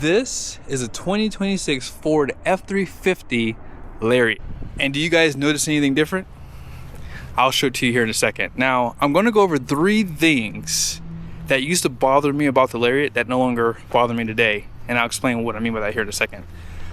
This is a 2026 Ford F350 Lariat. And do you guys notice anything different? I'll show it to you here in a second. Now, I'm going to go over 3 things that used to bother me about the Lariat that no longer bother me today. And I'll explain what I mean by that here in a second.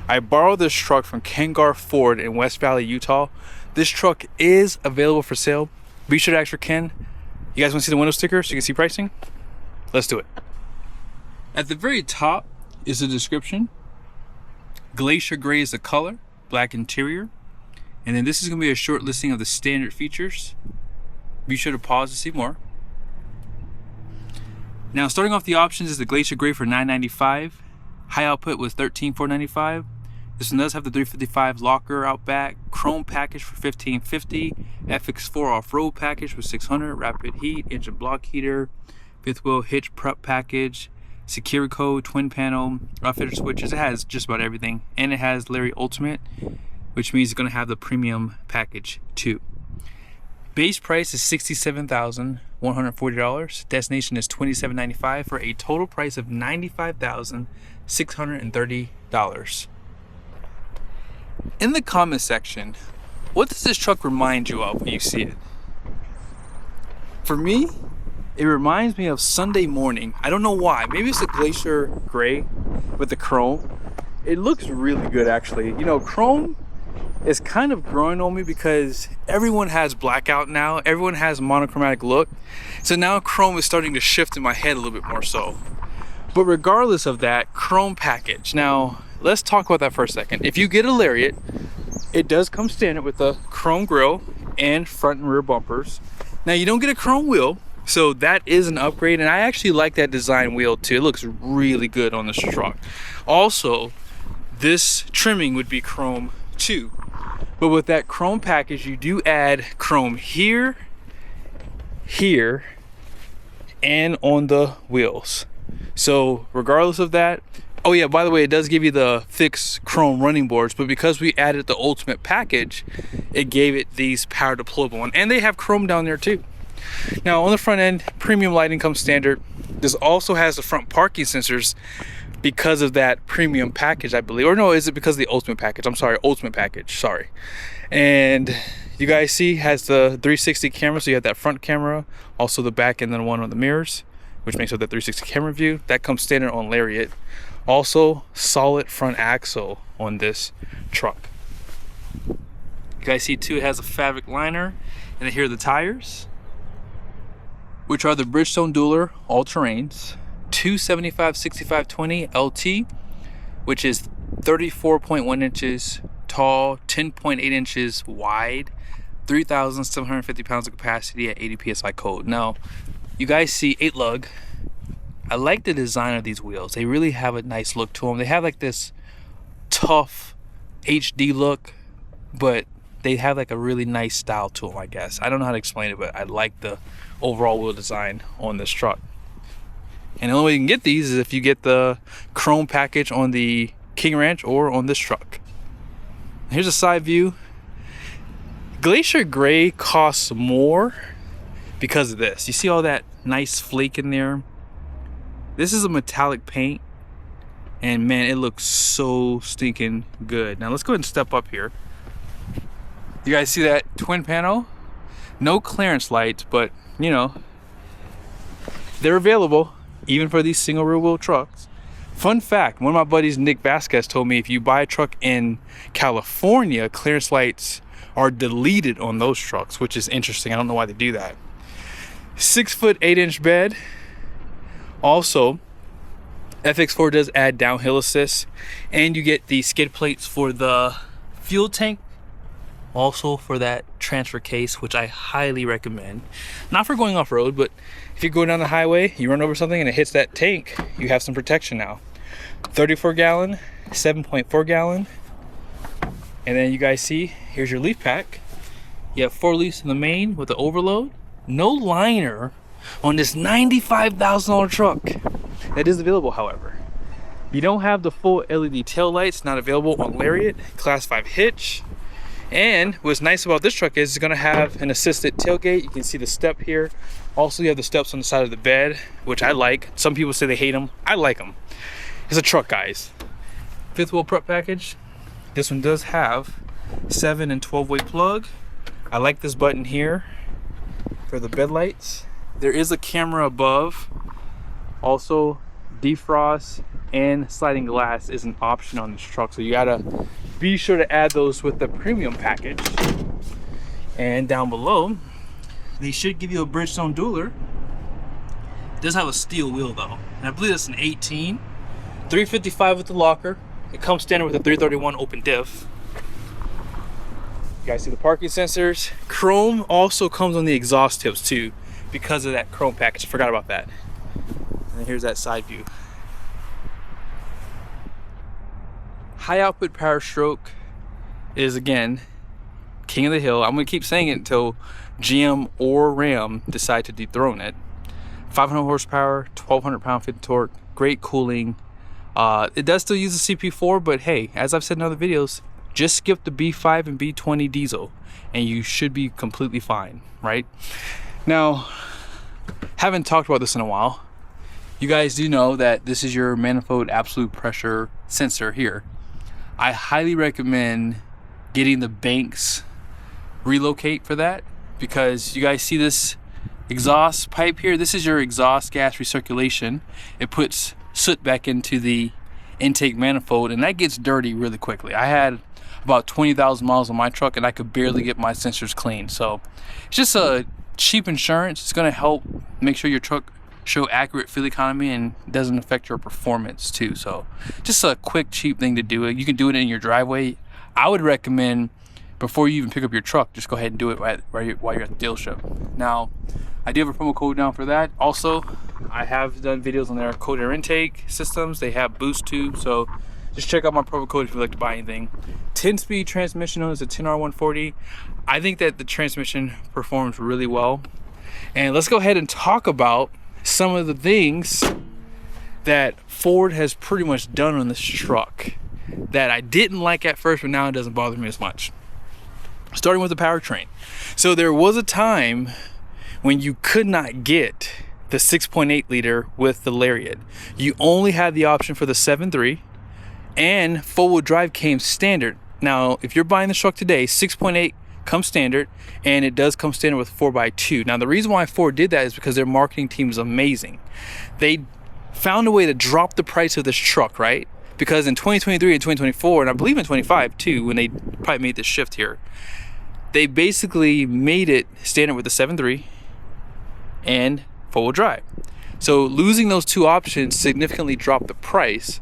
I borrowed this truck from Garff Ford in West Valley, Utah. This truck is available for sale. Be sure to ask for Ken. You guys want to see the window sticker so you can see pricing? Let's do it. At the very top is the description. Glacier gray is the color, black interior. And then this is going to be a short listing of the standard features. Be sure to pause to see more. Now, starting off the options is the Glacier gray for $995. High output was $13,495. This one does have the 355 locker out back, chrome package for $1,550, FX4 off-road package for $600, rapid heat, engine block heater, 5th wheel hitch prep package, security code, twin panel, outfitter switches. It has just about everything, and it has Lariat Ultimate, which means it's going to have the premium package too. Base price is $67,140. Destination is $27,995 for a total price of $95,630. In the comment section, what does this truck remind you of when you see it? For me, it reminds me of Sunday morning. I don't know why. Maybe it's the Glacier gray with the chrome. It looks really good, actually. You know, chrome is kind of growing on me because everyone has blackout now. Everyone has monochromatic look. So now chrome is starting to shift in my head a little bit more so. But regardless of that, chrome package. Now, let's talk about that for a second. If you get a Lariat, it does come standard with a chrome grille and front and rear bumpers. Now, you don't get a chrome wheel, so that is an upgrade, and I actually like that design wheel too. It looks really good on this truck. Also, this trimming would be chrome too. But with that chrome package, you do add chrome here, here, and on the wheels. So regardless of that, oh yeah, by the way, it does give you the fixed chrome running boards, but because we added the ultimate package, it gave it these power deployable ones, and they have chrome down there too. Now on the front end, premium lighting comes standard. This also has the front parking sensors because of that premium package, I believe. Or no, is it because of the ultimate package? I'm sorry, ultimate package, sorry. And you guys see, has the 360 camera, so you have that front camera, also the back, and then one on the mirrors, which makes up that 360 camera view. That comes standard on Lariat. Also, solid front axle on this truck. You guys see too, it has a fabric liner, and then here are the tires, which are the Bridgestone Dueler all-terrains, 275/65/20 LT, which is 34.1 inches tall, 10.8 inches wide, 3,750 pounds of capacity at 80 psi cold. Now, you guys see 8 lug. I like the design of these wheels. They really have a nice look to them. They have like this tough HD look, but they have like a really nice style to them, I guess. I don't know how to explain it, but I like the overall wheel design on this truck. And the only way you can get these is if you get the chrome package on the King Ranch or on this truck. Here's a side view. Glacier gray costs more because of this. You see all that nice flake in there? This is a metallic paint, and man, it looks so stinking good. Now let's go ahead and step up here. You guys see that twin panel? No clearance lights, but you know, they're available even for these single rear wheel trucks. Fun fact, one of my buddies, Nick Vasquez, told me if you buy a truck in California, clearance lights are deleted on those trucks, which is interesting. I don't know why they do that. 6'8" bed. Also, FX4 does add downhill assist, and you get the skid plates for the fuel tank, also for that transfer case, which I highly recommend. Not for going off-road, but if you go down the highway, you run over something and it hits that tank, you have some protection now. 34 gallon, 7.4 gallon. And then you guys see, here's your leaf pack. You have 4 leaves in the main with the overload. No liner on this $95,000 truck. That is available, however. You don't have the full LED tail lights, not available on Lariat. Class 5 hitch. And what's nice about this truck is it's going to have an assisted tailgate. You can see the step here. Also, you have the steps on the side of the bed, which I like. Some people say they hate them. I like them. It's a truck, guys. Fifth wheel prep package. This one does have 7 and 12-way plug. I like this button here for the bed lights. There is a camera above. Also, defrost and sliding glass is an option on this truck, so you gotta be sure to add those with the premium package. And down below, they should give you a Bridgestone Dueler. It does have a steel wheel though, and I believe that's an 18. 355 with the locker. It comes standard with a 331 open diff. You guys see the parking sensors. Chrome also comes on the exhaust tips too, because of that chrome package. I forgot about that. And then here's that side view. High output power stroke is, again, king of the hill. I'm gonna keep saying it until GM or Ram decide to dethrone it. 500 horsepower, 1200 pound-feet of torque, great cooling. It does still use the CP4, but hey, as I've said in other videos, just skip the B5 and B20 diesel and you should be completely fine, right? Now, haven't talked about this in a while. You guys do know that this is your manifold absolute pressure sensor here. I highly recommend getting the Banks relocate for that, because you guys see this exhaust pipe here. This is your exhaust gas recirculation. It puts soot back into the intake manifold, and that gets dirty really quickly. I had about 20,000 miles on my truck and I could barely get my sensors clean. So it's just a cheap insurance. It's going to help make sure your truck show accurate fuel economy and doesn't affect your performance too. So just a quick, cheap thing to do. You can do it in your driveway. I would recommend, before you even pick up your truck, just go ahead and do it while you're at the dealership. Now, I do have a promo code down for that. Also, I have done videos on their cold air intake systems. They have boost too, so just check out my promo code if you'd like to buy anything. 10-speed transmission known as a 10R140. I think that the transmission performs really well. And let's go ahead and talk about some of the things that Ford has pretty much done on this truck that I didn't like at first, but now it doesn't bother me as much. Starting with the powertrain. So there was a time when you could not get the 6.8 liter with the Lariat. You only had the option for the 7.3, and four-wheel drive came standard. Now, if you're buying this truck today, 6.8 comes standard, and it does come standard with 4x2. Now, the reason why Ford did that is because their marketing team is amazing. They found a way to drop the price of this truck, right? Because in 2023 and 2024, and I believe in 25 too, when they probably made this shift here, they basically made it standard with the 7.3 and four-wheel drive. So losing those two options significantly dropped the price.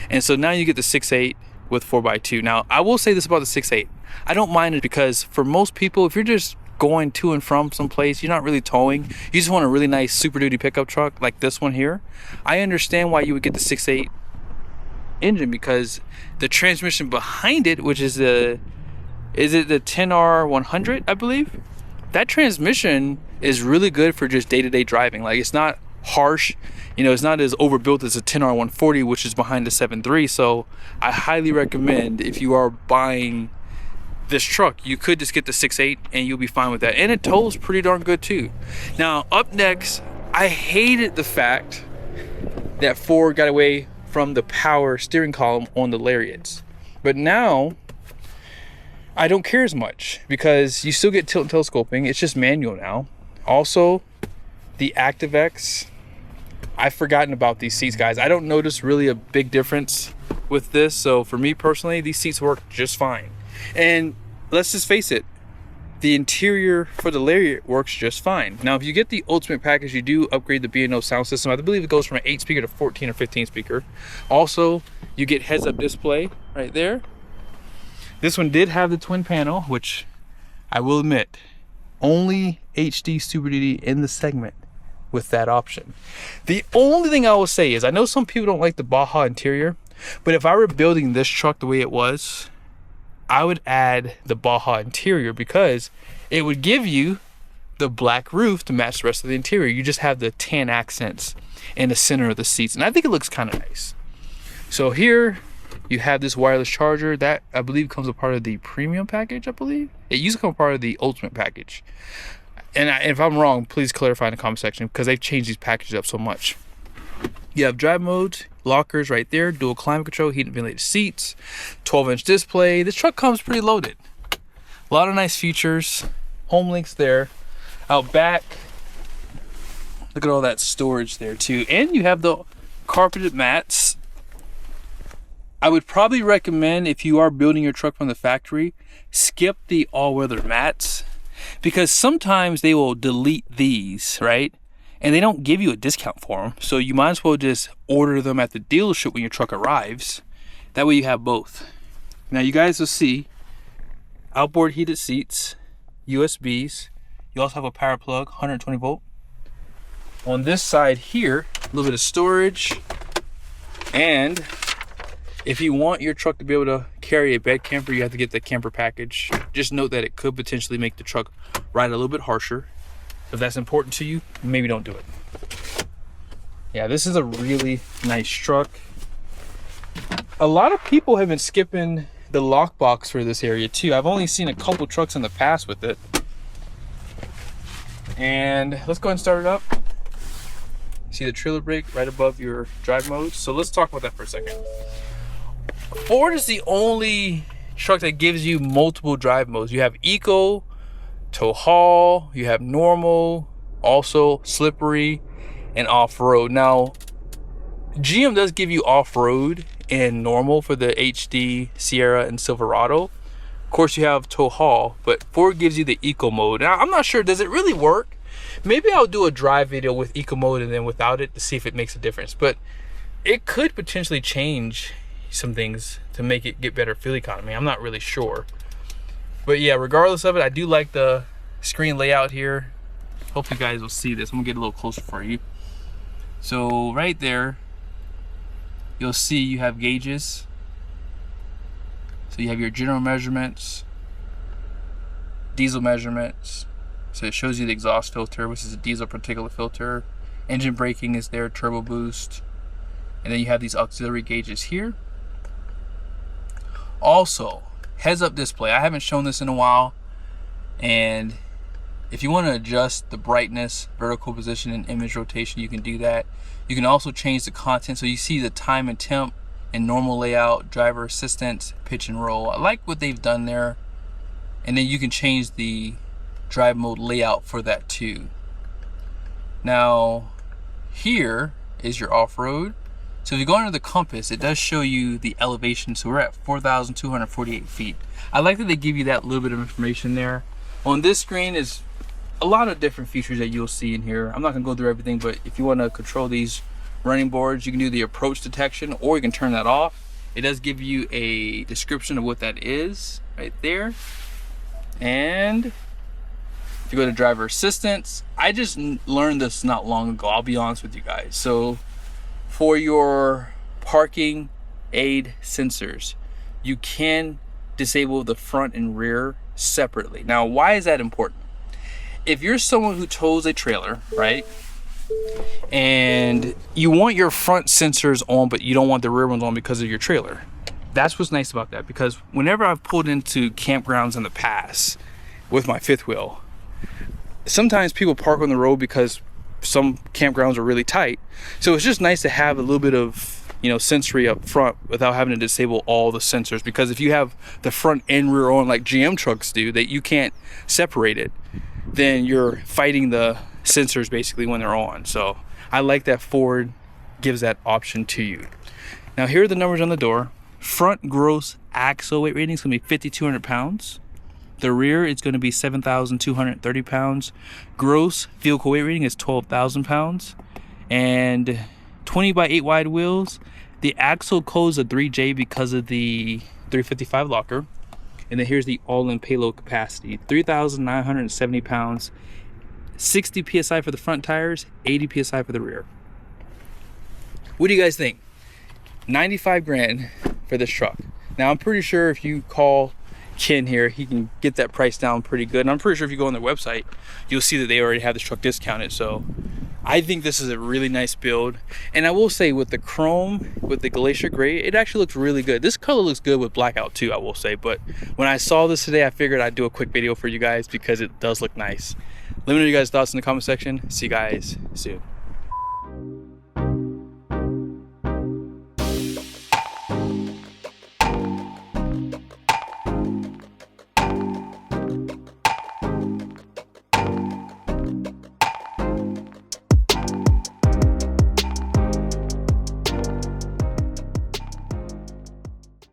And so now you get the 6.8 with 4x2. Now, I will say this about the 6.8. I don't mind it because for most people, if you're just going to and from someplace, you're not really towing, you just want a really nice Super Duty pickup truck like this one here, I understand why you would get the 6.8 engine, because the transmission behind it, which is the 10R100, I believe, that transmission is really good for just day-to-day driving. Like, it's not harsh, it's not as overbuilt as a 10R140, which is behind the 7.3. So I highly recommend, if you are buying this truck, you could just get the 6.8 and you'll be fine with that, and it tows pretty darn good too. Now, up next, I hated the fact that Ford got away from the power steering column on the Lariats, but now I don't care as much because you still get tilt and telescoping. It's just manual now. Also, the ActiveX, I've forgotten about these seats, guys. I don't notice really a big difference with this. So for me personally, these seats work just fine. And let's just face it, the interior for the Lariat works just fine. Now, if you get the Ultimate package, you do upgrade the B&O sound system. I believe it goes from an 8 speaker to 14 or 15 speaker. Also, you get heads-up display right there. This one did have the twin panel, which I will admit, only HD Super Duty in the segment with that option. The only thing I will say is, I know some people don't like the Baja interior, but if I were building this truck the way it was, I would add the Baja interior because it would give you the black roof to match the rest of the interior. You just have the tan accents in the center of the seats, and I think it looks kind of nice. So here you have this wireless charger that I believe comes a part of the premium package. I believe it used to come a part of the Ultimate package, and if I'm wrong, please clarify in the comment section because they've changed these packages up so much. You have drive modes, lockers right there, dual climate control, heated and ventilated seats, 12-inch display. This truck comes pretty loaded. A lot of nice features. Home links there. Out back, look at all that storage there too. And you have the carpeted mats. I would probably recommend, if you are building your truck from the factory, skip the all-weather mats, because sometimes they will delete these, right? And they don't give you a discount for them. So you might as well just order them at the dealership when your truck arrives. That way you have both. Now you guys will see outboard heated seats, USBs. You also have a power plug, 120 volt. On this side here, a little bit of storage. And if you want your truck to be able to carry a bed camper, you have to get the camper package. Just note that it could potentially make the truck ride a little bit harsher. If that's important to you, maybe don't do it. Yeah, this is a really nice truck. A lot of people have been skipping the lockbox for this area too. I've only seen a couple trucks in the past with it. And let's go ahead and start it up. See the trailer brake right above your drive mode. So let's talk about that for a second. Ford is the only truck that gives you multiple drive modes. You have eco, tow haul, you have normal, also slippery, and off-road. Now, GM does give you off-road and normal for the HD, Sierra, and Silverado. Of course, you have tow haul, but Ford gives you the eco mode. Now, I'm not sure, does it really work? Maybe I'll do a drive video with eco mode and then without it to see if it makes a difference. But it could potentially change some things to make it get better fuel economy. I'm not really sure. But yeah, regardless of it, I do like the screen layout here. Hope you guys will see this. I'm gonna get a little closer for you. So right there, you'll see you have gauges. So you have your general measurements, diesel measurements. So it shows you the exhaust filter, which is a diesel particulate filter. Engine braking is there, turbo boost. And then you have these auxiliary gauges here. Also, heads-up display. I haven't shown this in a while. And if you want to adjust the brightness, vertical position, and image rotation, you can do that. You can also change the content. So you see the time and temp and normal layout, driver assistance, pitch and roll. I like what they've done there. And then you can change the drive mode layout for that too. Now, here is your off-road. So if you go under the compass, it does show you the elevation. So we're at 4,248 feet. I like that they give you that little bit of information there. On this screen is a lot of different features that you'll see in here. I'm not gonna go through everything, but if you wanna control these running boards, you can do the approach detection, or you can turn that off. It does give you a description of what that is right there. And if you go to driver assistance, I just learned this not long ago, I'll be honest with you guys. So for your parking aid sensors, you can disable the front and rear separately. Now, why is that important? If you're someone who tows a trailer, right, and you want your front sensors on, but you don't want the rear ones on because of your trailer, that's what's nice about that. Because whenever I've pulled into campgrounds in the past with my fifth wheel, sometimes people park on the road because some campgrounds are really tight. So it's just nice to have a little bit of, you know, sensory up front without having to disable all the sensors. Because if you have the front and rear on like GM trucks do, that you can't separate it, then you're fighting the sensors basically when they're on. So I like that Ford gives that option to you. Now here are the numbers on the door. Front gross axle weight rating is going to be 5,200 pounds. The rear is going to be 7,230 pounds. Gross vehicle weight rating is 12,000 pounds. And 20 by 8 wide wheels. The axle codes a 3J because of the 355 locker. And then here's the all-in payload capacity. 3,970 pounds. 60 PSI for the front tires. 80 PSI for the rear. What do you guys think? 95 grand for this truck. Now I'm pretty sure if you call Ken here, he can get that price down pretty good. And I'm pretty sure if you go on their website, you'll see that they already have this truck discounted. So I think this is a really nice build. And I will say, with the chrome, with the Glacier gray, it actually looks really good. This color looks good with blackout too, I will say. But when I saw this today, I figured I'd do a quick video for you guys because it does look nice. Let me know your guys' thoughts in the comment section. See you guys soon.